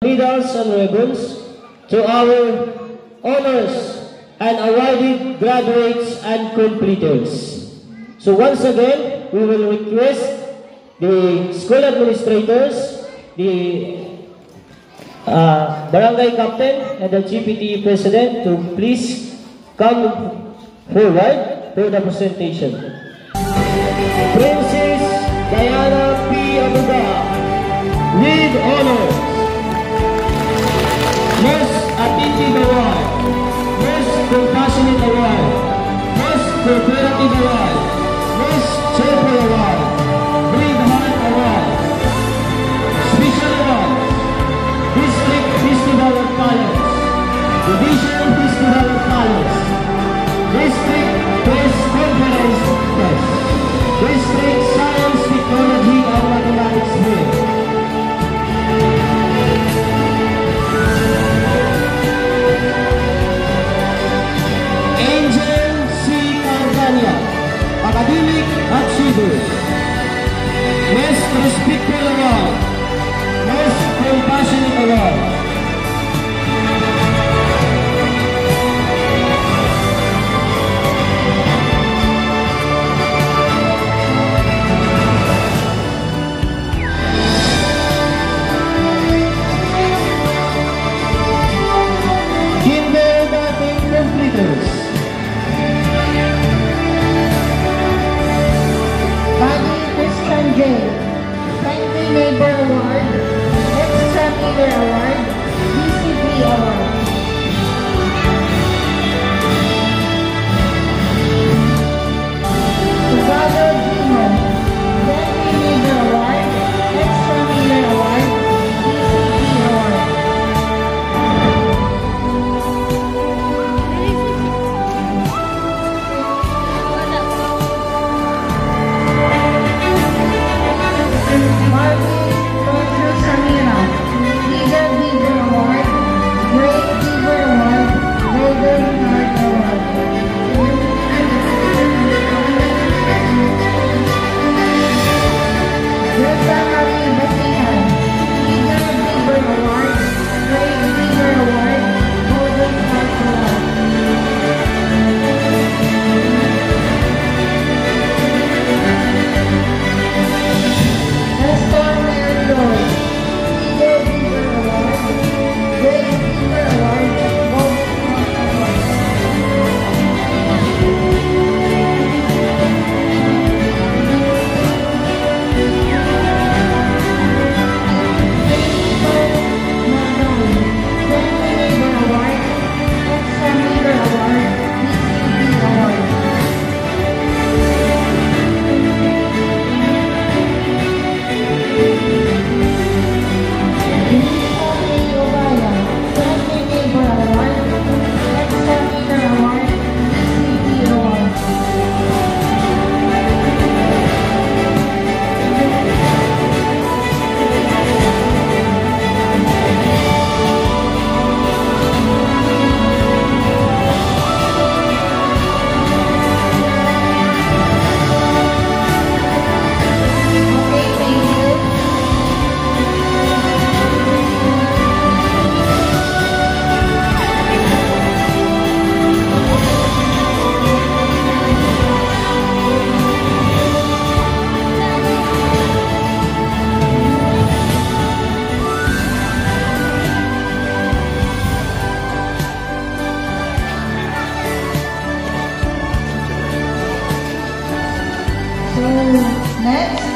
medals and ribbons to our honors and awarded graduates and completers. So once again, we will request the school administrators, the barangay captain and the GPT president to please come forward for the presentation. Princess Diana P. Abuga with honors. Most Attentive Award, Most Compassionate Award, Most Cooperative Award, Most Cheerful Award, Brave Heart Award, Special Award, District Festival of Colors, Division Festival of Colors, District Press Conference Test, District Science, Technology, and Mathematics Fair. Angel C. Cardania, Academic Achievers, Most Respectful Award, Most Compassionate Award. Kindergarten completers. Bagi Christian J. Friendly Neighbor Award, Extra Leader Award, DCP Award. Tugado Jimo, Friendly Neighbor Award, Extra Leader Award, DCP Award. Marvin Roger Samira, Leader Leader Award, Great Leader Award, Golden Heart Award. Rosa Marie Basihan, Leader Leader Award, Great Leader Award, Golden Heart Award. Nestor Mary Lloyd, Leader Leader Award, Great Leader Award, Golden Heart Award. Christopher Maldon, Friendly Neighbor Award, Extra Leader Award, DCP Award. Lisa A. Ovaya, Friendly Neighbor Award, Extra Leader Award, DCP Award. Okay, thank you. So, next,